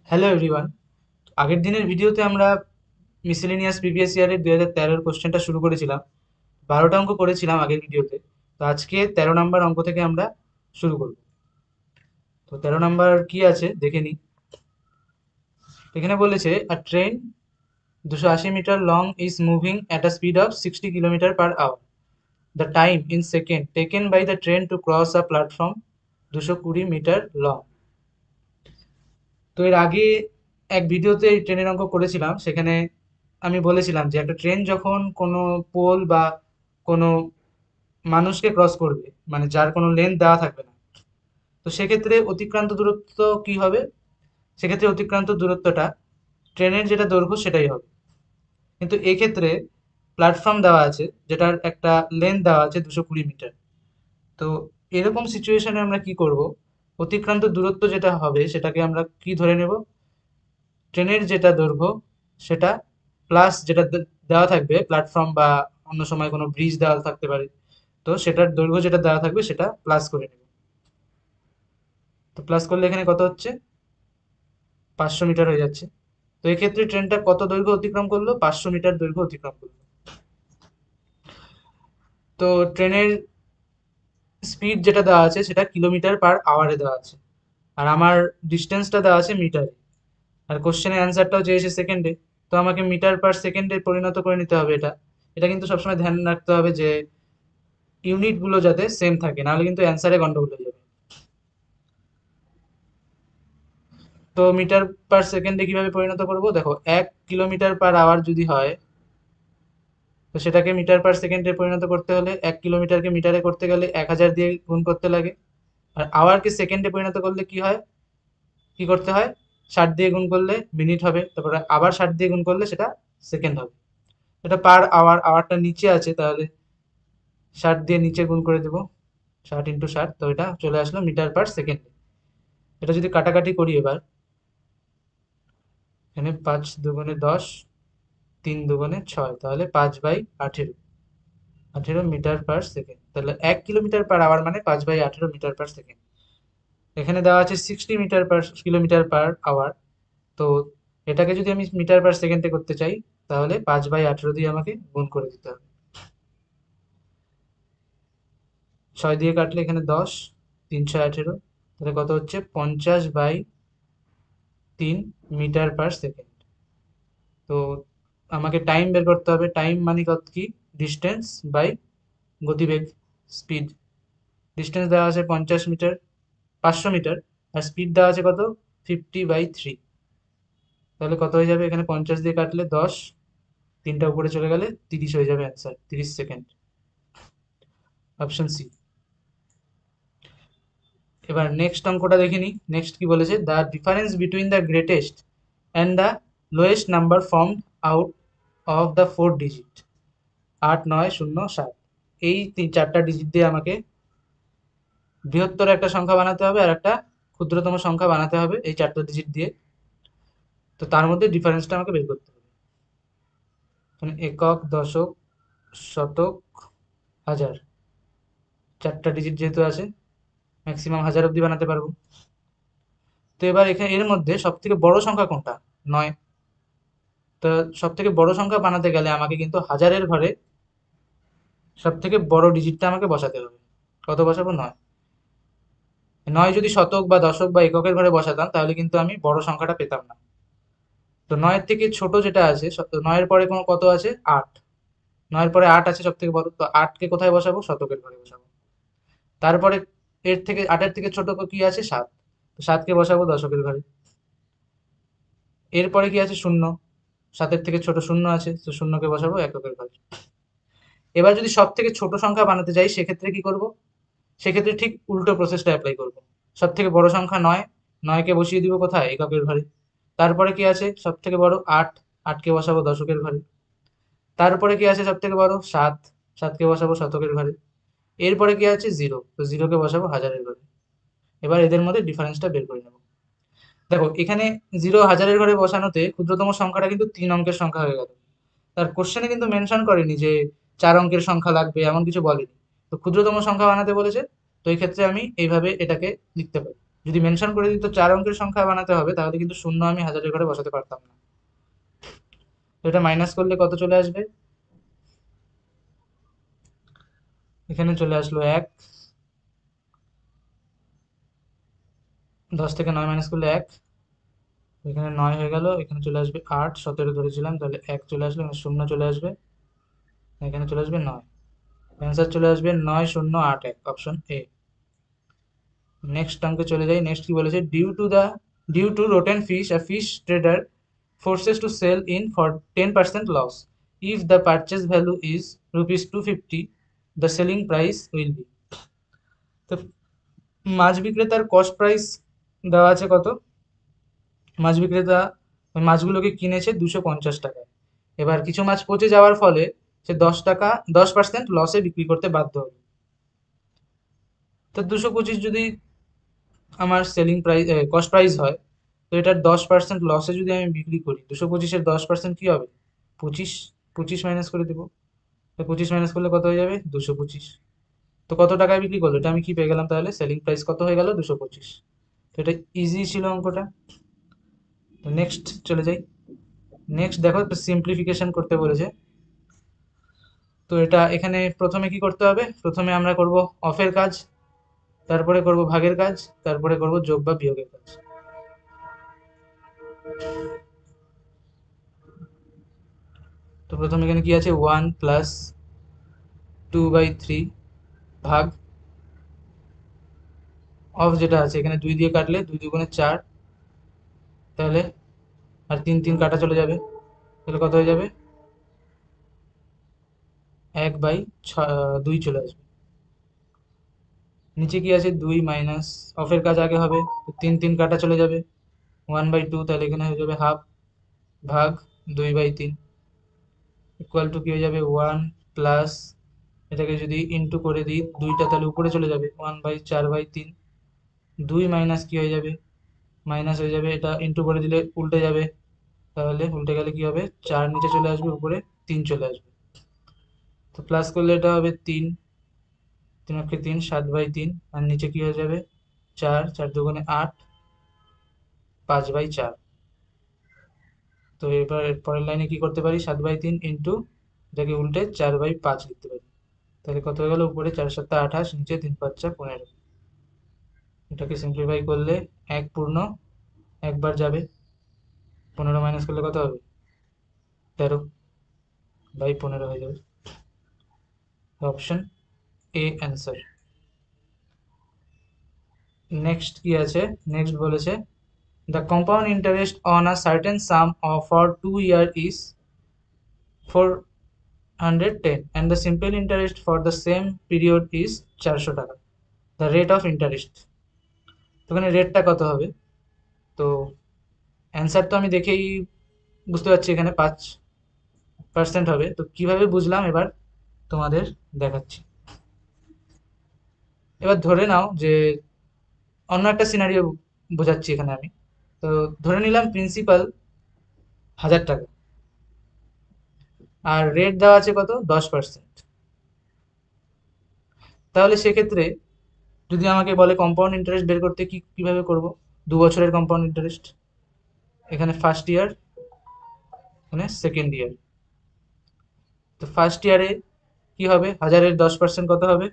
Hello everyone. আগের দিনের ভিডিওতে আমরা মিসেলেনিয়াস প্রিভিয়াস ইয়ারের 2013-এর কোশ্চেনটা শুরু করেছিলাম। 12টা অঙ্ক করেছিলাম আগের ভিডিওতে। তো আজকে 13 নাম্বার অঙ্ক থেকে আমরা শুরু করব। তো 13 নাম্বার কি আছে দেখে নিই। এখানে বলেছে a train 280 metre long is moving at a speed of 60 kilometre per hour. The time in second taken by the train to cross a platform 220 metre long. তো এর আগে এক ভিডিওতে এই ট্রেনের অঙ্ক করেছিলাম, সেখানে আমি বলেছিলাম যে একটা ট্রেন যখন কোনো পোল বা কোনো মানুষকে ক্রস করবে, মানে যার কোনো লেন দেওয়া থাকবে না, তো সেক্ষেত্রে অতিক্রান্ত দূরত্ব কি হবে? সেক্ষেত্রে অতিক্রান্ত দূরত্বটা ট্রেনের যেটা দৈর্ঘ্য সেটাই হবে। কিন্তু এক্ষেত্রে প্ল্যাটফর্ম দেওয়া আছে, যেটার একটা লেন দেওয়া আছে 220 মিটার। তো এরকম সিচুয়েশনে আমরা কি করব? অতিক্রান্ত দূরত্ব যেটা হবে সেটাকে আমরা কি ধরে নেব? ট্রেনের যেটা দৈর্ঘ্য সেটা প্লাস যেটা দেওয়া থাকবে প্ল্যাটফর্ম বা অন্য সময় কোনো ব্রিজ দেওয়া থাকতে পারে, তো সেটার দৈর্ঘ্য যেটা দেওয়া থাকবে সেটা প্লাস করে নেবে। তো প্লাস করলে এখানে কত হচ্ছে? 500 মিটার হয়ে যাচ্ছে। তো এক্ষেত্রে ট্রেনটা কত দৈর্ঘ্য অতিক্রম করলো? 500 মিটার দৈর্ঘ্য অতিক্রম করলো। তো ট্রেনের স্পিড যেটা দেওয়া আছে সেটা কিলোমিটার পার আওয়ারে দেওয়া আছে, আর আমার ডিস্টেন্সটা দেওয়া আছে মিটারে। আর কোশ্চেনের অ্যান্সারটাও চেয়েছে সেকেন্ডে। তো আমাকে মিটার পার সেকেন্ডে পরিণত করে নিতে হবে এটা। এটা কিন্তু সবসময় ধ্যান রাখতে হবে যে ইউনিট গুলো যাতে সেম থাকে, নাহলে কিন্তু অ্যান্সারে গন্ডগোল হয়ে যাবে। তো মিটার পার সেকেন্ডে কিভাবে পরিণত করব? দেখো, 1 কিলোমিটার পার আওয়ার যদি হয়, তো সেটাকে মিটার পার সেকেন্ডে পরিণত করতে হলে 1 কিলোমিটারকে মিটারে করতে গেলে 1000 দিয়ে গুণ করতে লাগে। আর আওয়ারকে সেকেন্ডে পরিণত করলে কি হয়, কি করতে হয়? 60 দিয়ে গুণ করলে মিনিট হবে, তারপরে আবার 60 দিয়ে গুণ করলে সেটা সেকেন্ড হবে। এটা পার আওয়ার, আওয়ারটা নিচে আছে, তাহলে 60 দিয়ে নিচে গুণ করে দেবো, 60 × 60, তো এটা চলে আসলো মিটার পার সেকেন্ডে। এটা যদি কাটাকাটি করি এবার, এখানে 5 × 2 = 10, 3 × 2 = 6, তাহলে 5/18, 18 মিটার পার সেকেন্ড। তাহলে 1 কিলোমিটার পার আওয়ার মানে 5/18 মিটার পার সেকেন্ড। এখানে দেওয়া আছে 60 metre per kilometre per hour. তো এটাকে যদি আমি মিটার পার সেকেন্ডে করতে চাই, তাহলে 5/18 দিয়ে আমাকে গুণ করে দিতে হবে। 6 দিয়ে কাটলে এখানে 10, 318, তাহলে কত হচ্ছে? 50/3 মিটার পার সেকেন্ড। তো আমাকে টাইম বের করতে হবে। টাইম মানে কত কি? ডিস্টেন্স বাই গতিবেগ, স্পিড। ডিস্টেন্স দেওয়া আছে 50 মিটার, 500 মিটার, আর স্পিড দেওয়া আছে কত? 50/3। তাহলে কত হয়ে যাবে? এখানে 50 দিয়ে কাটলে 10, তিনটা উপরে চলে গেলে 30 হয়ে যাবে অ্যান্সার, 30 সেকেন্ড। Option C. এবার নেক্সট অঙ্কটা দেখে নিই। নেক্সট কি বলেছে? The difference between the greatest and the lowest number form out of the 4 digit, 8, 9, 0, 7। এই চারটা ডিজিট দিয়ে আমাকে বৃহত্তর একটা সংখ্যা বানাতে হবে আর একটা ক্ষুদ্রতম সংখ্যা বানাতে হবে এই চারটা ডিজিট দিয়ে। তো তার মধ্যে ডিফারেন্সটা আমাকে বের করতে হবে। মানে একক, দশক, শতক, হাজার, চারটা ডিজিট যেহেতু আছে, ম্যাক্সিমাম 1000 অব্দি বানাতে পারবো। তো এবার এখানে এর মধ্যে সব থেকে বড় সংখ্যা কোনটা? 9। তো সব থেকে বড় সংখ্যা বানাতে গেলে আমাকে কিন্তু হাজারের ঘরে সব থেকে বড় ডিজিটটা আমাকে বসাতে হবে। কত বসাবো? 9। 9 যদি শতক বা দশক বা এককের ঘরে বসাতাম তাহলে কিন্তু আমি বড় সংখ্যাটা পেতাম না। তো 9-এর থেকে ছোট যেটা আছে, 9-এর পরে কোনো কত আছে? 8। 9-এর পরে 8 আছে সব থেকে বড়, তো 8কে কোথায় বসাবো? শতকের ঘরে বসাবো। তারপরে এর থেকে 8-এর থেকে ছোট কি আছে? 7। তো 7কে বসাবো দশকের ঘরে। এরপরে কি আছে? শূন্য। 7-এর থেকে ছোট শূন্য আছে, তো শূন্যকে বসাবো এককের ঘরে। এবার যদি সব থেকে ছোট সংখ্যা বানাতে যাই সেক্ষেত্রে কি করব? সেক্ষেত্রে ঠিক উল্টো প্রসেসটা অ্যাপ্লাই করব। সব থেকে বড় সংখ্যা 9, 9কে বসিয়ে দিব কোথায়? এককের ঘরে। তারপরে কি আছে? সব থেকে বড় 8, 8কে বসাবো দশকের ঘরে। তারপরে কি আছে সব থেকে বড়? 7, 7কে বসাবো শতকের ঘরে। এরপরে কি আছে? 0, তো 0কে বসাবো হাজারের ঘরে। এবার এদের মধ্যে ডিফারেন্সটা বের করে নেব। দেখো, এখানে 0 হাজারের ঘরে বসানোতে ক্ষুদ্রতম সংখ্যাটা কিন্তু 3 অঙ্কের সংখ্যা হয়ে গেল। তার কোশ্চেনে কিন্তু মেনশন করেনি যে 4 অঙ্কের সংখ্যা লাগবে, এমন কিছু বলেনি। তো ক্ষুদ্রতম সংখ্যা বানাতে বলেছে, তো এই ক্ষেত্রে আমি এইভাবে এটাকে লিখতে পারি। যদি মেনশন করে দিত 4 অঙ্কের সংখ্যা বানাতে হবে, তাহলে কিন্তু শূন্য আমি হাজারের ঘরে বসাতে পারতাম না। তো এটা মাইনাস করলে কত চলে আসবে? এখানে চলে আসলো 1, 10 থেকে 9 মাইনাস করলে 1, এখানে 9 হয়ে গেল, এখানে চলে আসবে 8, 17 ধরেছিলাম, তাহলে 1 চলে আসলো, এখানে শূন্য চলে আসবে, এখানে চলে আসবে 9। অ্যান্সার চলে আসবে 9081, অপশন এ। নেক্সট অঙ্কে চলে যাই। নেক্সট কি বলেছে? Due to rotten fish, a fish trader forces to sell in for 10% loss. If the purchase value is rupees 250, the selling price will be. তো মাছ বিক্রেতার কস্ট প্রাইস দেওয়া আছে কত? মাছ বিক্রেতা ওই মাছগুলোকে কিনেছে 250 টাকায়। এবার কিছু মাছ পচে যাওয়ার ফলে সে 10% লসে বিক্রি করতে বাধ্য হবে। তো 225 যদি আমার সেলিং প্রাইস কস্ট প্রাইস হয়, তো এটার 10% লসে যদি আমি বিক্রি করি, 225-এর 10% কি হবে? 25। 25 মাইনাস করে দেবো। তো 25 মাইনাস করলে কত হয়ে যাবে? 225। তো কত টাকায় বিক্রি করলো? এটা আমি কি পেয়ে গেলাম তাহলে? সেলিং প্রাইস কত হয়ে গেল? 225। তো এটা ইজি ছিল অঙ্কটা। তো নেক্সট চলে যাই। নেক্সট দেখো, একটু সিম্পলিফিকেশন করতে বলেছে। তো এটা এখানে প্রথমে কি করতে হবে? প্রথমে আমরা করব অফের কাজ, তারপরে করব ভাগের কাজ, তারপরে করব যোগ বা বিয়োগের কাজ। তো প্রথমে এখানে কি আছে? 1 প্লাস 2/3 ভাগ অফ যেটা আছে, এখানে 2 দিয়ে কাটলে 2 দুগুণে 4, তাহলে আর 3 3 কাটা চলে যাবে, তাহলে কত হয়ে যাবে? 1/2 চলে আসবে। নিচে কি আছে? 2 মাইনাস অফের কাজ আগে হবে, তো 3 3 কাটা চলে যাবে, 1/2, তাহলে এখানে হয়ে যাবে হাফ ভাগ 2/3 ইকুয়াল টু কি হয়ে যাবে? 1 প্লাস, এটাকে যদি ইন্টু করে দিই 2টা, তাহলে উপরে চলে যাবে 1/4/3। 2 মাইনাস কি হয়ে যাবে? মাইনাস হয়ে যাবে, এটা ইন্টু করে দিলে উল্টে যাবে, তাহলে উল্টে গেলে কি হবে? 4 নিচে চলে আসবে, উপরে 3 চলে আসবে। তো প্লাস করলে এটা হবে 3, 3 7/3, আর নিচে কি হয়ে যাবে? 4, 4 দুগুণে 8, 5/4। তো এবার পরের লাইনে কি করতে পারি? 7/3 ইন্টু, এটাকে উল্টে 4/5 লিখতে পারি, তাহলে কত হয়ে গেল? উপরে 4 7 28, নিচে 3 5 15। এটাকে সিম্পলিফাই করলে 1 পূর্ণ একবার যাবে, 15 মাইনাস করলে কত হবে? 13/15 হয়ে যাবে। Option A answer. নেক্সট কি আছে? নেক্সট বলেছে the compound interest on a certain sum of for 2 year is 410 and the simple interest for the same period is 400 টাকা, the rate of interest। তো এখানে রেটটা কত হবে? তো অ্যান্সার তো আমি দেখেই বুঝতে পারছি এখানে 5% হবে। তো কিভাবে বুঝলাম এবার তোমাদের দেখাচ্ছি। এবার ধরে নাও যে অন্য একটা সিনারিও বোঝাচ্ছি এখানে আমি। তো ধরে নিলাম প্রিন্সিপাল 1000 টাকা, আর রেট দেওয়া আছে কত? 10%। তাহলে সেক্ষেত্রে যদি আমাকে বলে কম্পাউন্ড ইন্টারেস্ট বের করতে, কিভাবে করব? 2 বছরের কম্পাউন্ড ইন্টারেস্ট, এখানে ফার্স্ট ইয়ার, এখানে সেকেন্ড ইয়ার। তো ফার্স্ট ইয়ারে কি হবে? 1000-এর 10% কত হবে?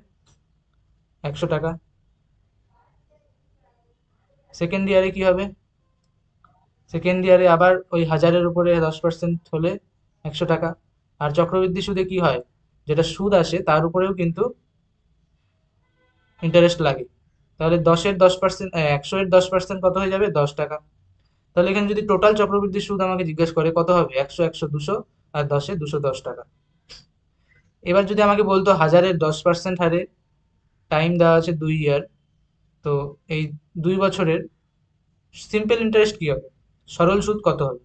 100 টাকা। সেকেন্ড ইয়ারে কি হবে? সেকেন্ড ইয়ারে আবার ওই 1000-এর উপরে 10% হলে 100 টাকা। আর চক্রবৃদ্ধি সুদে কি হয়? যেটা সুদ আসে তার উপরেও কিন্তু ইন্টারেস্ট লাগে। তাহলে 10-এর 10%, 100-এর 10% কত হয়ে যাবে? 10 টাকা। তাহলে এখানে যদি টোটাল চক্রবৃদ্ধি সুদ আমাকে জিজ্ঞেস করে কত হবে? 100, 100, 200, আর 10-এ 210 টাকা। এবার যদি আমাকে বলতো 1000-এর 10% হারে টাইম দেওয়া আছে 2 ইয়ার, তো এই 2 বছরের সিম্পল ইন্টারেস্ট কি হবে? সরল সুদ কত হবে?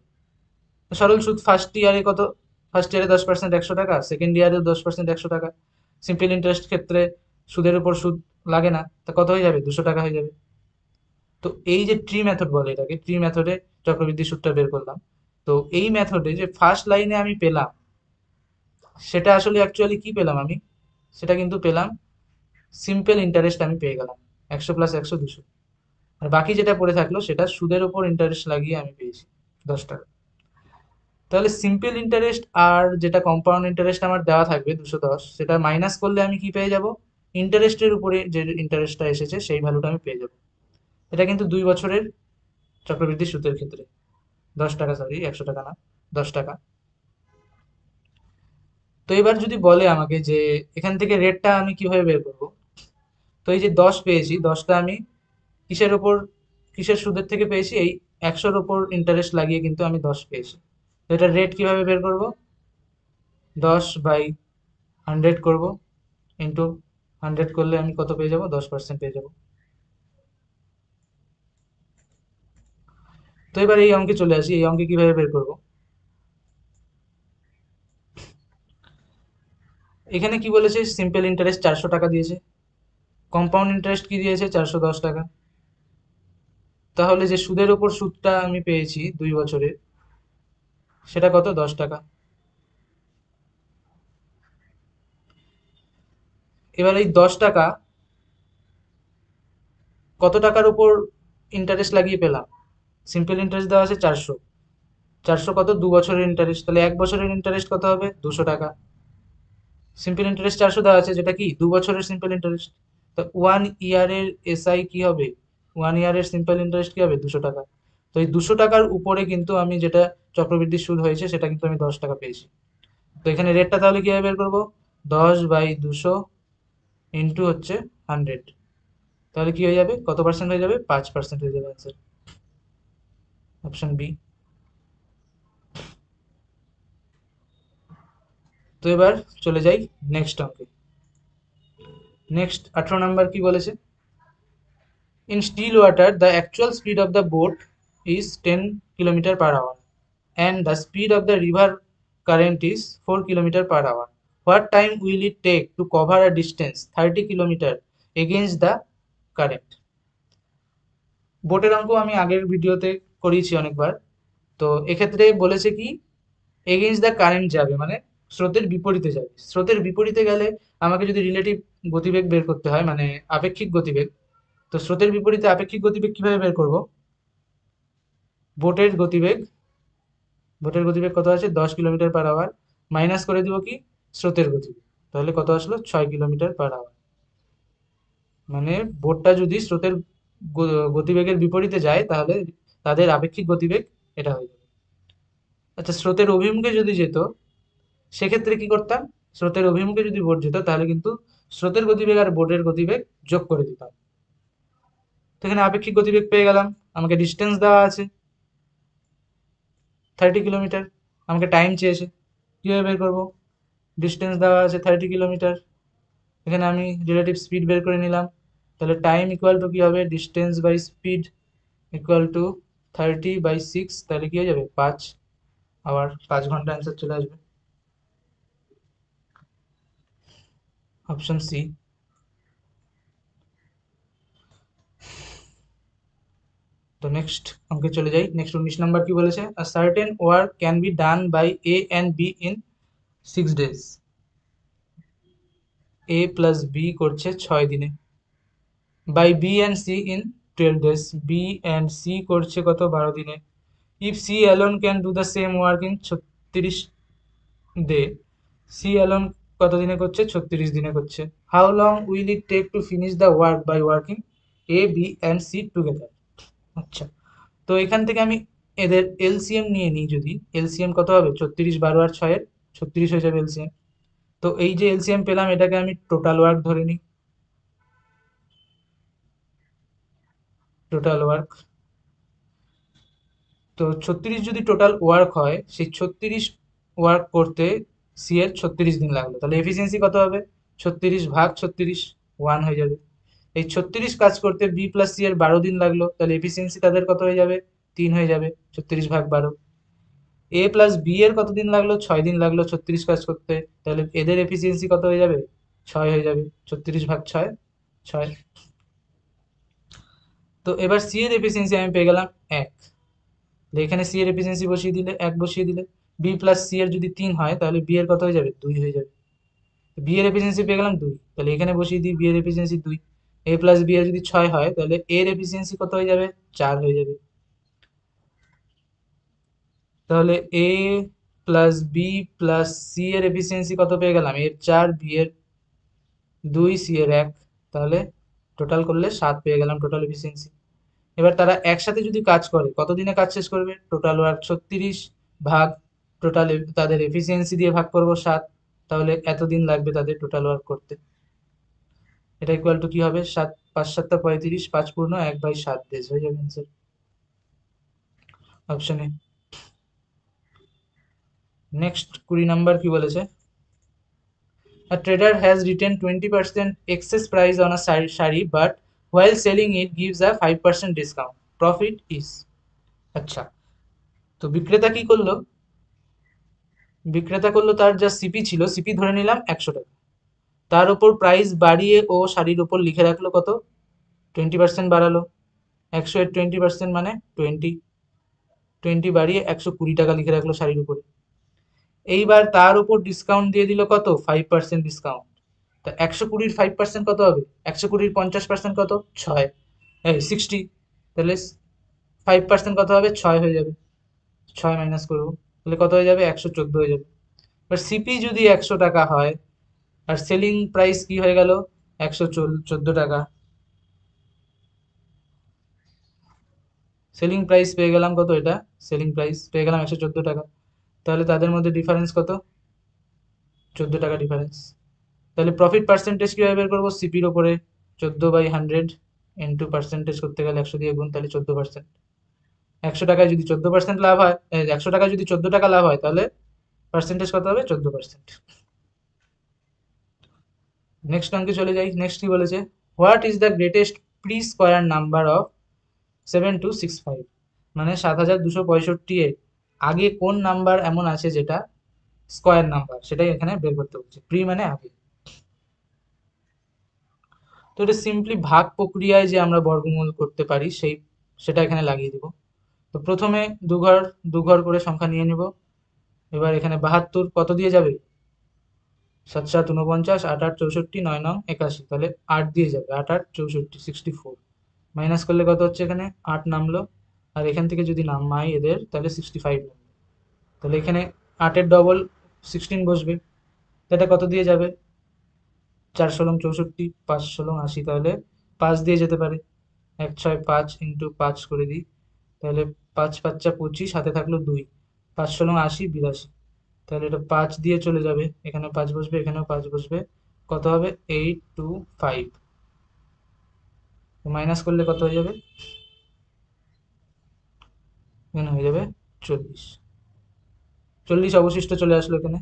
সরল সুদ ফার্স্ট ইয়ারে কত? ফার্স্ট ইয়ারে 10% 100 টাকা, সেকেন্ড ইয়ারে 10% 100 টাকা। সিম্পল ইন্টারেস্ট ক্ষেত্রে সুদের উপর সুদ লাগে না, তা কত হয়ে যাবে? 200 টাকা হয়ে যাবে। তো এই যে ট্রি মেথড বলে এটাকে, ট্রি মেথডে চক্রবৃদ্ধি সুদটা বের করলাম। তো এই মেথডে যে ফার্স্ট লাইনে আমি পেলাম, সেটা আসলে অ্যাকচুয়ালি কি পেলাম আমি? সেটা কিন্তু পেলাম সিম্পল ইন্টারেস্ট আমি পেয়ে গেলাম, 100 + 100 200। আর বাকি যেটা পড়ে থাকলো সেটা সুদের উপর ইন্টারেস্ট লাগিয়ে আমি পেয়েছি 10 টাকা। তাহলে সিম্পল ইন্টারেস্ট আর যেটা কম্পাউন্ড ইন্টারেস্ট আমার দেওয়া থাকবে 210, সেটা মাইনাস করলে আমি কি পেয়ে যাব? ইন্টারেস্টের উপরে যে ইন্টারেস্টটা এসেছে সেই ভ্যালুটা আমি পেয়ে যাব। এটা কিন্তু 2 বছরের চক্রবৃদ্ধি সুদের ক্ষেত্রে। 10 টাকা, সরি 100 টাকা না, 10 টাকা। তো এবার যদি বলে আমাকে যে এখান থেকে রেটটা আমি কিভাবে বের করব, তো এই যে 10 পেয়েছি, 10টা আমি কিসের ওপর, কিসের সুদের থেকে পেয়েছি? এই 100-র ওপর ইন্টারেস্ট লাগিয়ে কিন্তু আমি 10 পেয়েছি। তো এটার রেট কিভাবে বের করব? 10/100 করব, ইন্টু 100 করলে আমি কত পেয়ে যাব? 10% পেয়ে যাব। তো এবার এই অঙ্কে চলে আসি, এই অঙ্কে কিভাবে বের করব? এখানে কি বলেছে? সিম্পল ইন্টারেস্ট 400 টাকা দিয়েছে, কম্পাউন্ড ইন্টারেস্ট কি দিয়েছে? 410 টাকা। তাহলে যে সুদের ওপর সুদটা আমি পেয়েছি 2 বছরে, সেটা কত? 10 টাকা। এবার এই 10 টাকা কত টাকার উপর ইন্টারেস্ট লাগিয়ে পেলাম? সিম্পল ইন্টারেস্ট দেওয়া আছে 400, 400 কত? 2 বছরের ইন্টারেস্ট, তাহলে 1 বছরের ইন্টারেস্ট কত হবে? 200 টাকা। সিম্পল ইন্টারেস্ট 400 দেওয়া আছে, যেটা কি 2 বছরের সিম্পল ইন্টারেস্ট। তো 1 ইয়ারের এসআই কি হবে? 1 ইয়ারের সিম্পল ইন্টারেস্ট কি হবে? 200 টাকা। তো এই 200 টাকার উপরে কিন্তু আমি যেটা চক্রবৃদ্ধি সুদ হয়েছে সেটা কিন্তু আমি 10 টাকা পেয়েছি। তো এখানে রেটটা তাহলে কিভাবে বের করবো? 10/200 ইন্টু হচ্ছে 100, তাহলে কি হয়ে যাবে? কত পার্সেন্ট হয়ে যাবে? 5% হয়ে যাবে অ্যান্সার, অপশন বি। তো এবার চলে যাই নেক্সট অঙ্কে। নেক্সট 18 নাম্বার কি বলেছে? In still water, the actual speed of the boat is 10 km per hour and the speed of the river current is 4 km per hour. What time will it take to cover a distance 30 km against the current? বোটের অঙ্ক আমি আগের ভিডিওতে করিয়েছি অনেকবার। তো এক্ষেত্রে বলেছে কি, এগেইনস্ট দ্য কারেন্ট যাবে, মানে স্রোতের বিপরীতে যাবে। স্রোতের বিপরীতে গেলে আমাকে যদি রিলেটিভ গতিবেগ বের করতে হয়, মানে আপেক্ষিক গতিবেগ, তো স্রোতের বিপরীতে আপেক্ষিক গতিবেগ কিভাবে বের করব? বোটের গতিবেগ, বোটের গতিবেগ কত আছে? 10 কিলোমিটার পার আওয়ার, মাইনাস করে দিব কি? স্রোতের গতিবেগ। তাহলে কত আসলো? 6 কিলোমিটার পার আওয়ার। মানে বোটটা যদি স্রোতের গতিবেগের বিপরীতে যায় তাহলে তাদের আপেক্ষিক গতিবেগ এটা হয়ে যাবে। আচ্ছা, স্রোতের অভিমুখে যদি যেত সেক্ষেত্রে কি করতাম? স্রোতের অভিমুখে যদি বোট যেত তাহলে কিন্তু স্রোতের গতিবেগ আর বোটের গতিবেগ যোগ করে দিতাম। তো এখানে আপেক্ষিক গতিবেগ পেয়ে গেলাম। আমাকে ডিস্টেন্স দেওয়া আছে 30 কিলোমিটার, আমাকে টাইম চেয়েছে, কীভাবে বের করবো? ডিস্টেন্স দেওয়া আছে 30 কিলোমিটার, এখানে আমি রিলেটিভ স্পিড বের করে নিলাম। তাহলে টাইম ইকুয়াল টু কী হবে? Distance by speed equal to 30/6, তাহলে কী হয়ে যাবে? 5 আওয়ার, 5 ঘন্টা অ্যান্সার চলে আসবে, অপশন সি। তো নেক্সট অঙ্কে চলে যাই। নেক্সট 19 নাম্বার কি বলেছে? A certain work can be done by A and B in 6 days। A plus B করছে 6 দিনে, by B and C in 12 days, B and C করছে কত? 12 দিনে। If C alone can do the same work in 36 day, C alone কত দিনে করছে? 36 দিনে করছে। How long will it take to finish the work by working A B and C together? আচ্ছা, তো এখান থেকে আমি এদের এলসিএম নিয়ে নিই। যদি এলসিএম কত হবে? 36, 12 আর 6-এর 36 হয়ে যাবে এলসিএম। তো এই যে এলসিএম পেলাম এটাকে আমি টোটাল ওয়ার্ক ধরে নিই। টোটাল ওয়ার্ক, তো 36 যদি টোটাল ওয়ার্ক হয়, সেই 36 ওয়ার্ক করতে সি এর 36 দিন লাগলো, তাহলে এফিসিয়েন্সি কত হবে? 36/36, 1 হয়ে যাবে। এই 36 কাজ করতে বি প্লাস সি এর 12 দিন লাগলো, তাহলে এফিসিয়েন্সি তাদের কত হয়ে যাবে? 3 হয়ে যাবে, 36/12। এ প্লাস বি এর কত দিন লাগলো? 6 দিন লাগলো 36 কাজ করতে, তাহলে এদের এফিসিয়েন্সি কত হয়ে যাবে? 6 হয়ে যাবে, 36/6, 6। তো এবার সি এর এফিসিয়েন্সি আমি পেয়ে গেলাম 1, এখানে সি এর এফিসিয়েন্সি বসিয়ে দিলে, 1 বসিয়ে দিলে, বি প্লাস সি এর যদি 3 হয় তাহলে বি এর কত হয়ে যাবে? 2 হয়ে যাবে। বি এর এফিসিয়েন্সি পেয়ে গেলাম 2, তাহলে এখানে বসিয়ে দিই বি এর এফিসিয়েন্সি 2। এ প্লাস বি এর যদি 6 হয় তাহলে এর এফিসিয়েন্সি কত হয়ে যাবে? 4 হয়ে যাবে। তাহলে A plus B plus C এর এফিসিয়েন্সি কত পেয়ে গেলাম? এর 4, বি এর 2, সি এর 1, তাহলে টোটাল করলে 7 পেয়ে গেলাম টোটাল এফিসিয়েন্সি। এবার তারা একসাথে যদি কাজ করে কত দিনে কাজ শেষ করবে? টোটাল ওয়ার্ক 36 ভাগ টোটাল তাদের এফিসিয়েন্সি দিয়ে ভাগ করব 7, তাহলে এতদিন লাগবে তাদের টোটাল ওয়ার্ক করতে। এটা ইকুয়াল টু কি হবে? 7, 5 7 35, 5 পূর্ণ 1/7 ডেজ হয়ে যাবে answer, option A. Next 20 number কি বলেছে? A trader has retained 20% excess price on a shari, but while selling it gives a 5% discount. Profit is, আচ্ছা, তো বিক্রেতা করলো তার যা সিপি ছিল, সিপি ধরে নিলাম 100 টাকা, তার উপর প্রাইস বাড়িয়ে ও শাড়ির উপর লিখে রাখলো কত? 20% বাড়ালো। 100 এর 20% মানে 20, 20 বাড়িয়ে 120 টাকা লিখে রাখলো শাড়ির উপরে। এইবার তার উপর ডিসকাউন্ট দিয়ে দিল কত? 5% ডিসকাউন্ট। তা 120-র 5% কত হবে? 120-র 50% কত? 6, এই 60, তাহলে 5% কত হবে? 6 হয়ে যাবে। 6 মাইনাস করবো, তাহলে কত হয়ে যাবে? 114 হয়ে যাবে। এবার সিপি যদি 100 টাকা হয় আর সেলিং প্রাইস কি হয়ে গেল? 114 টাকা, সেলিং প্রাইস পেয়ে গেলাম কত? এটা সেলিং প্রাইস পেয়ে গেলাম 114 টাকা, তাহলে তাদের মধ্যে ডিফারেন্স কত? 14 টাকা ডিফারেন্স। তাহলে প্রফিট পার্সেন্টেজ কিভাবে বের করবো? সিপির ওপরে 14/100 ইন্টু পার্সেন্টেজ করতে গেলে 100 দিয়ে গুণ, তাহলে 14%। 100 টাকায় যদি 14% লাভ হয়, 100 টাকায় যদি 14 টাকা লাভ হয়, তাহলে পার্সেন্টেজ কত হবে? 14%। নেক্সট অঙ্কে চলে যাই। নেক্সট কি বলেছে? What is the greatest pre square number of 7265, মানে 7265 এর আগে কোন নাম্বার এমন আছে যেটা স্কোয়ার নাম্বার, সেটাই এখানে বের করতে হচ্ছে। প্রি মানে আগে। তো এটা সিম্পলি ভাগ প্রক্রিয়ায় যে আমরা বর্গমূল করতে পারি সেটা এখানে লাগিয়ে দিব। তো প্রথমে দু ঘর করে সংখ্যা নিয়ে নিব। এবার এখানে 72 কত দিয়ে যাবে? 7 7 49, 8 8 64, 9 9 81, তাহলে 8 দিয়ে যাবে। 8 8 64, 64 মাইনাস করলে কত হচ্ছে? এখানে 8 নামলো, আর এখান থেকে যদি নামাই এদের তাহলে 65 নামবে। তাহলে এখানে 8-এর ডবল 16 বসবে, এটা কত দিয়ে যাবে? 4 ষোলং 64, 5 ষোলং 80, তাহলে 5 দিয়ে যেতে পারে। 1 6 5 ইন্টু 5 করে দিই, তাহলে 5 5 25, হাতে থাকলো 2, 5 ষোলং 80, 82, তাহলে এটা 5 দিয়ে চলে যাবে, এখানে 5 বসবে, এখানেও 5 বসবে, কত হবে? 825, মাইনাস করলে কত হয়ে যাবে? এখানে হয়ে যাবে 40, 40 অবশিষ্ট চলে আসলো এখানে।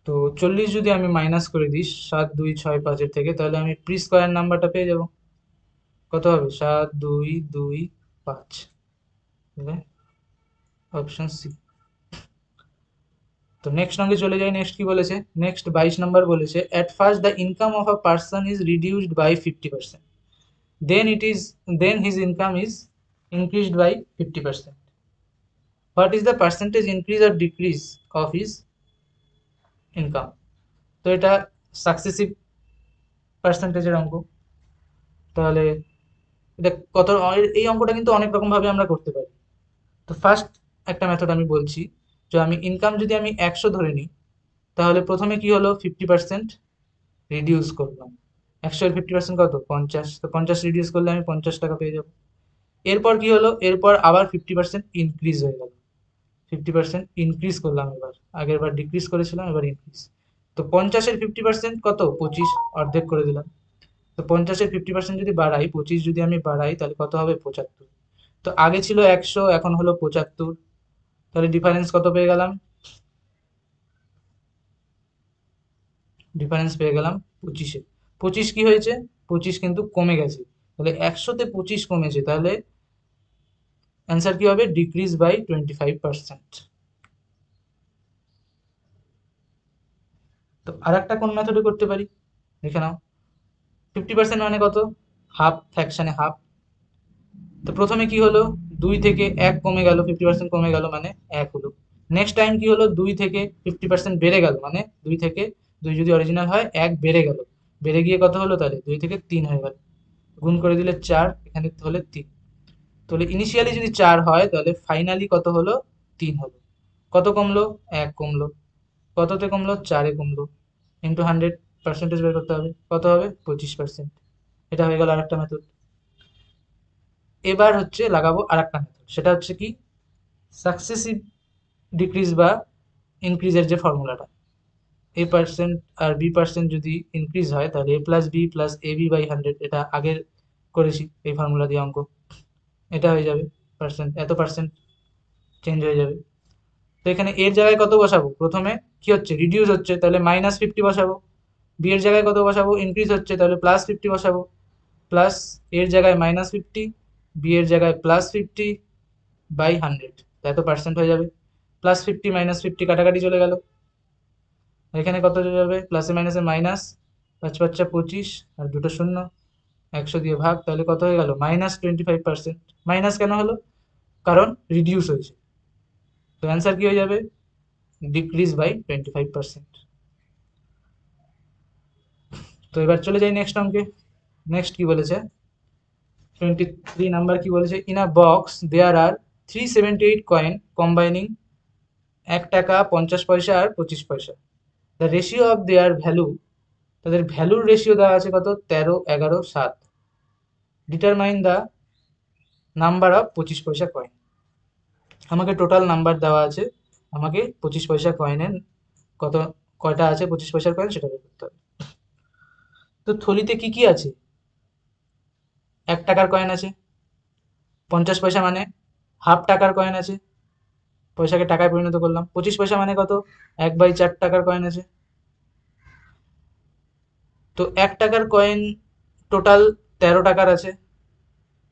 তো 40 যদি আমি মাইনাস করে দিই 7 2 6 5-এর থেকে, তাহলে আমি প্রি স্কোয়ার নাম্বারটা পেয়ে যাব। কত হবে? 7 2 2 5, অপশন সি। তো নেক্সট অঙ্কে চলে যাই। নেক্সট কি বলেছে? নেক্সট 22 নাম্বার বলেছে, at first the income of a person is reduced by 50%, then his income is increased by 50%, what is the percentage increase or decrease of his income? তো এটা successive পার্সেন্টেজের অঙ্ক। তাহলে এটা কত, এই অঙ্কটা কিন্তু অনেক রকম ভাবে আমরা করতে পারি। তো ফার্স্ট একটা মেথড আমি বলছি, যে আমি ইনকাম যদি আমি 100 ধরে নিই, তাহলে প্রথমে কি হলো? 50% রিডিউস করলাম। 100 এর 50% কত? 50, তো 50 রিডিউস করলে আমি 50 টাকা পেয়ে যাবো। এরপর কি হলো? এরপর আবার 50% ইনক্রিজ হয়ে গেল। 50% ইনক্রিজ করলাম, এবার আগের বার ডিক্রিজ করেছিলাম, এবার ইনক্রিজ। তো 50-এর 50% কত? 25, অর্ধেক করে দিলাম। তো 50-এর 50% যদি বাড়াই, 25 যদি আমি বাড়াই, তাহলে কত হবে? 75। তো আগে ছিল 100, এখন হলো 75, তাহলে ডিফারেন্স কত পেয়ে গেলাম? ডিফারেন্স পেয়ে গেলাম 25-এ। 25 কি হয়েছে? 25 কিন্তু কমে গেছে, তাহলে 100-তে 25 কমেছে, তাহলে অ্যান্সার কি হবে? Decrease by 25%। তো আর একটা কোন মেথডে করতে পারি, দেখে নাও। 50% মানে কত? হাফ, ফ্র্যাকশনে হাফ। তো প্রথমে কি হলো? 2 থেকে 1 কমে গেল, 50% কমে গেল মানে 1 হলো। নেক্সট টাইম কি হলো? 2 থেকে 50% বেড়ে গেল, মানে 2 থেকে 2 যদি অরিজিনাল হয় 1 বেড়ে গেল, বেড়ে গিয়ে কত হলো, তাহলে 2 থেকে 3 হয়ে গেল, গুণ করে দিলে 4, এখানে হলে 3। তাহলে ইনিশিয়ালি যদি 4 হয় তাহলে ফাইনালি কত হলো, 3 হলো। কত কমলো, 1 কমলো। কততে কমলো, 4-এ কমলো। ইন্টু 100, পার্সেন্টেজ বের করতে হবে, কত হবে, 25%। এটা হয়ে গেল আরেকটা মেথড। এবার হচ্ছে লাগাবো আরেকটা মেথড, সেটা হচ্ছে কি, সাকসেসিভ ডিক্রিজ বা ইনক্রিজের যে ফর্মুলাটা, এ পার্সেন্ট আর বি পার্সেন্ট যদি ইনক্রিজ হয় তাহলে A plus B plus A B by 100, এটা আগের করেছি এই ফর্মুলা দিয়ে অঙ্ক, এটা হয়ে যাবে পার্সেন্ট, এত পার্সেন্ট চেঞ্জ হয়ে যাবে। তো এখানে এর জায়গায় কত বসাবো, প্রথমে কি হচ্ছে, রিডিউস হচ্ছে, তাহলে -50 বসাবো। বি এর জায়গায় কত বসাবো, ইনক্রিজ হচ্ছে, তাহলে +50 বসাবো। প্লাস এর জায়গায় -50, বি এর জায়গায় +50 বাই 100, এত পার্সেন্ট হয়ে যাবে। +50 -50 কাটাকাটি চলে গেল, এখানে কত চলে যাবে, প্লাসে মাইনাসে মাইনাস, 5×5 = 25, আর দুটো শূন্য, 100 দিয়ে ভাগ, তাহলে কত হয়ে গেল, -25%। মাইনাস কেন হলো, কারণ রিডিউস হয়েছে। তো অ্যান্সার কি হয়ে যাবে, ডিক্রিজ বাই 25%। তো এবার চলে যাই নেক্সট অঙ্কে। নেক্সট কি বলেছে, 23 নাম্বার কি বলেছে, in a box there are 378 coin combining 1 টাকা, 50 পয়সা আর 25 পয়সা। The ratio of their value, তাদের ভ্যালুর রেশিও দেওয়া আছে কত, 13, 11, 7। ডিটারমাইন দ্য নাম্বার অফ 25 পয়সা কয়েন। আমাকে টোটাল নাম্বার দেওয়া আছে, আমাকে 25 পয়সা কয়েনের কত, কয়টা আছে 25 পয়সার কয়েন, সেটা বের করতে হবে। তো থলিতে কি কি আছে, 1 টাকার কয়েন আছে, 50 পয়সা মানে হাফ টাকার কয়েন আছে, পয়সাকে টাকায় পরিণত করলাম। 25 পয়সা মানে কত, 1/4 টাকার কয়েন আছে। তো 1 টাকার কয়েন টোটাল 13 টাকার আছে,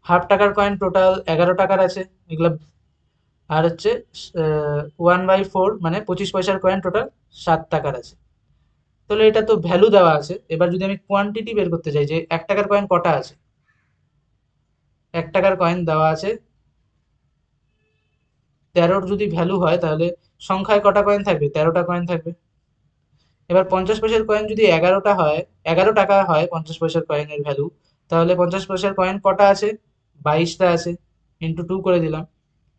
হাফ টাকার কয়েন টোটাল 11 টাকার আছে, এগুলা। আর হচ্ছে 1/4 মানে 25 পয়সার কয়েন টোটাল 7 টাকার আছে। তাহলে এটা তো ভ্যালু দেওয়া আছে, এবার যদি আমি কোয়ান্টিটি বের করতে চাই যে 1 টাকার কয়েন কটা আছে, 1 টাকার কয়েন দেওয়া আছে 13, যদি ভ্যালু হয় তাহলে সংখ্যায় কটা কয়েন থাকবে, 13টা কয়েন থাকবে। এবার 50 পয়সার কয়েন যদি 11টা হয়, 11 টাকা হয় 50 পয়সার কয়েনের ভ্যালু, তাহলে 50 পয়সার কয়েন কটা আছে, 22টা আছে। ইন্টু 2 করে দিলাম,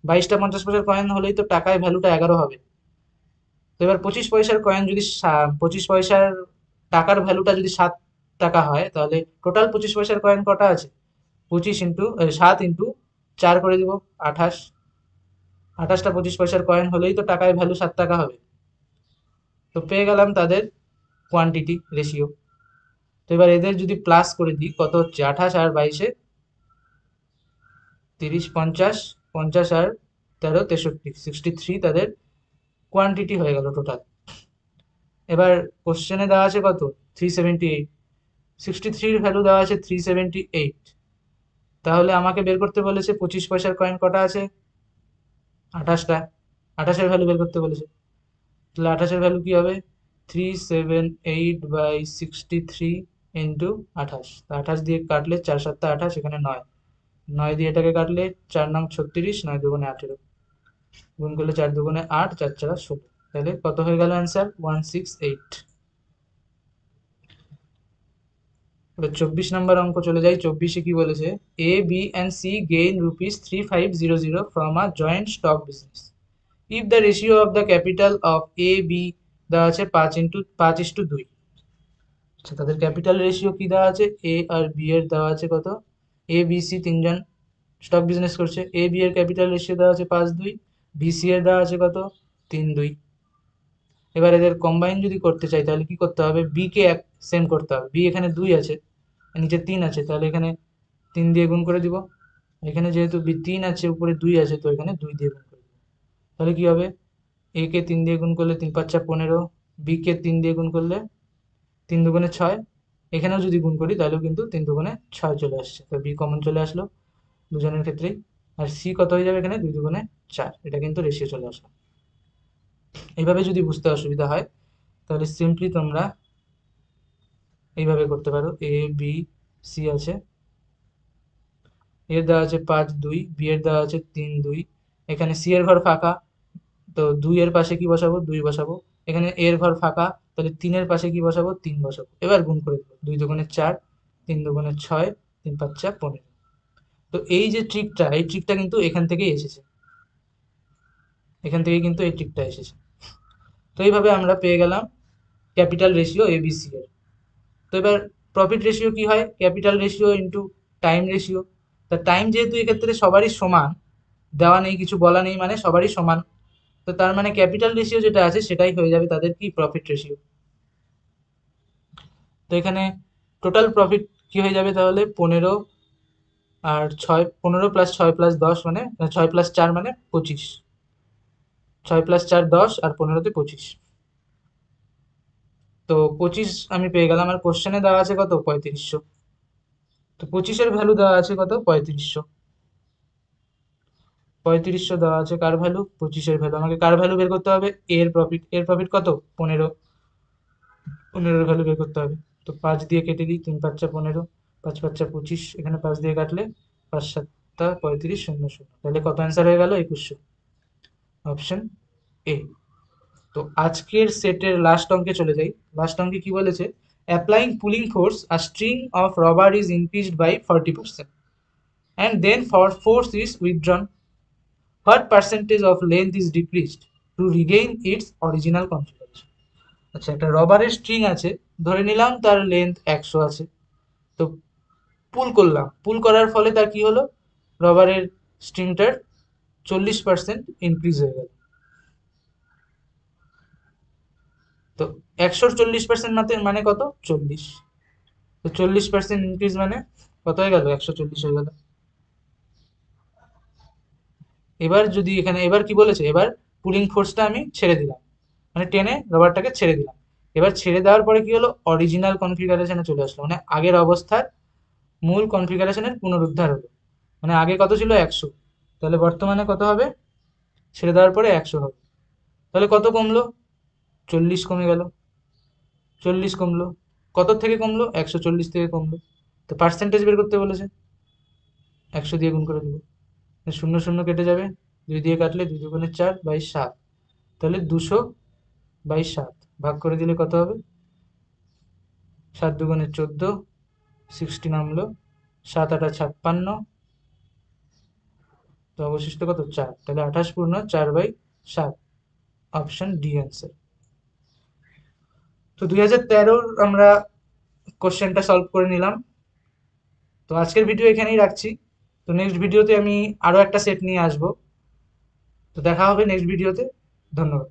22টা 50 পয়সার কয়েন হলেই তো টাকায় ভ্যালুটা 11 হবে। তো এবার 25 পয়সার কয়েন যদি 25 পয়সার টাকার ভ্যালুটা যদি 7 টাকা হয়, তাহলে টোটাল 25 পয়সার কয়েন কটা আছে, 25 ইন্টু 7 ইন্টু 4 করে দিব, 28। 28টা 25 পয়সার কয়েন হলেই তো টাকায় ভ্যালু 7 টাকা হবে। তো পেয়ে গেলাম তাদের কোয়ান্টিটি রেশিও। তো এবার এদের যদি প্লাস করে দিই, কত হচ্ছে, 28 আর 22-এ 30, 50, 50 আর 13, 63, 63 তাদের কোয়ান্টিটি হয়ে গেল টোটাল। এবার কোশ্চেনে দেওয়া আছে কত, 378, 63-র ভ্যালু দেওয়া আছে 378। তাহলে আমাকে বের করতে বলেছে 25 পয়সার কয়েন কটা আছে, 28টা। 28-এর ভ্যালু বের করতে বলেছে, তাহলে 28-এর ভ্যালু কি হবে, 378/63 ইন্টু 28। 28 দিয়ে কাটলে 4×7 = 28, এখানে 9, 9 দিয়ে এটাকে কাটলে 4×9 = 36, 9×2 = 18, গুণ করলে 4×2 = 8, 4×4 = 16। তাহলে কত হয়ে গেল অ্যান্সার, 168। এবার 24 নম্বর অঙ্ক চলে যাই। 24-এ কি বলেছে, A B and C gain ₹3500 from a joint stock business if the ratio of the capital of A B দেওয়া আছে 5:2। আচ্ছা, তাদের ক্যাপিটাল রেশিও কি দেওয়া আছে, এ আর বি এর দেওয়া আছে কত, এ বি সি তিনজন স্টক বিজনেস করছে, এ বি এর ক্যাপিটাল রেশিও দেওয়া আছে 5:2, বি সি এর দেওয়া আছে কত, 3:2। এবার এদের কম্বাইন যদি করতে চাই তাহলে কি করতে হবে, বি কে সেম করতে হবে, বি এখানে 2 আছে, নিচে 3 আছে, তাহলে এখানে 3 দিয়ে গুণ করে দিব। এখানে যেহেতু বি 3 আছে, উপরে 2 আছে, তো এখানে 2 দিয়ে গুণ করে দিব। তাহলে কি হবে, এ কে 3 দিয়ে গুণ করলে 3×5 = 15, বি কে 3 দিয়ে গুণ করলে 3×2 = 6। এখানেও যদি গুণ করি তাহলেও কিন্তু 3×2 = 6 চলে আসছে, তো বি কমন চলে আসলো দুজনের ক্ষেত্রেই। আর সি কত হয়ে যাবে, এখানে 2×2 = 4, এটা কিন্তু রেশিও চলে আসলো। এইভাবে যদি বুঝতে অসুবিধা হয় তাহলে সিম্পলি তোমরা এইভাবে করতে পারো, এ বি সি আছে, এর দেওয়া আছে 5:2, বি এর দেওয়া আছে 3:2, এখানে সি এর ঘর ফাঁকা, তো 2 এর পাশে কি বসাবো, 2 বসাবো। এখানে এর ঘর ফাঁকা, তাহলে 3-এর পাশে কি বসাবো? 3 বসাবো। এবার গুণ করে দেবো, 2 দুগুণে 4, 3 দুগুণে 6, 3 5 15। তো এই যে ট্রিকটা, এই ট্রিকটা কিন্তু এখান থেকেই এসেছে, এখান থেকেই কিন্তু এই ট্রিকটা এসেছে। তো এইভাবে আমরা পেয়ে গেলাম ক্যাপিটাল রেশিও এবিসি এর। তো এবার প্রফিট রেশিও কি হয়? Capital ratio into time ratio. তা টাইম যেহেতু এক্ষেত্রে সবারই সমান, দেওয়া নেই, কিছু বলা নেই, মানে সবারই সমান, তো তার মানে ক্যাপিটাল রেশিও যেটা আছে সেটাই হয়ে যাবে তাদের কি? Profit ratio. তো এখানে টোটাল প্রফিট কি হয়ে যাবে তাহলে? 15 আর 6, 15 প্লাস 6 প্লাস 10 মানে 6 প্লাস 4 মানে 25, 6 প্লাস 4 10 আর 15তে 25। তো 25 আমি পেয়ে গেলাম, আর কোশ্চেনে দেওয়া আছে কত? 3500। তো 25-এর ভ্যালু দেওয়া আছে কত? 3500। 3500 দেওয়া আছে কার ভ্যালু? 25-এর ভ্যালু। আমাকে কার ভ্যালু বের করতে হবে? এর প্রফিট। এর প্রফিট কত? 15। 15-এর ভ্যালু বের করতে হবে। তো 5 দিয়ে কেটে দিই, 3 5 15, 5 5 25, এখানে 5 দিয়ে কাটলে 5 7 35 0 0। তাহলে কত অ্যান্সার হয়ে গেল? 2100, অপশন এ। তো আজকের সেটের লাস্ট অঙ্কে চলে যাই। লাস্ট অঙ্কে কি বলেছে? Applying pulling force a string of rubber is increased by 40% and then for force is withdrawn. What percentage of length is decreased to regain its original configuration? আচ্ছা, একটা রবারের স্ট্রিং আছে, ধরে নিলাম তার লেন্থ 100 আছে। তো পুল করলাম, পুল করার ফলে তার কি হলো? রবারের স্ট্রিংটার 40% ইনক্রিজ হয়ে গেল। তো 100-র 40% মানে কত? 40। তো 40% ইনক্রিজ মানে কত হয়ে গেল? 140 হয়ে গেল। এবার যদি এখানে, এবার কি বলেছে? এবার পুলিং ফোর্সটা আমি ছেড়ে দিলাম, মানে টেনে রবারটাকে ছেড়ে দিলাম। এবার ছেড়ে দেওয়ার পরে কি হলো? অরিজিনাল কনফিগারেশনে চলে আসলো, মানে আগের অবস্থার মূল কনফিগারেশনের পুনরুদ্ধার হলো। মানে আগে কত ছিল? 100, তাহলে বর্তমানে কত হবে? ছেড়ে দেওয়ার পরে 100 হবে। তাহলে কত কমলো? 40 কমে গেল। 40 কমলো, কত থেকে কমলো? 140 থেকে কমলো। তো পার্সেন্টেজ বের করতে বলেছে, 100 দিয়ে গুণ করে দেবো। শূন্য শূন্য কেটে যাবে, 2 দিয়ে কাটলে 2 দুগুণে 4 বাই 7, তাহলে 200 বাই 7 ভাগ করে দিলে কত হবে? 7 দুগুণে 14, 60 নামলো, 7 8 56, তো অবশিষ্ট কত? 4, তাহলে 28 পূর্ণ 4/7, অপশন ডি অ্যান্সার। তো 2013-র আমরা কোশ্চেনটা সলভ করে নিলাম। তো আজকের ভিডিও এখানেই রাখছি। তো নেক্সট ভিডিওতে আমি আরো একটা সেট নিয়ে আসবো। তো দেখা হবে নেক্সট ভিডিওতে। ধন্যবাদ।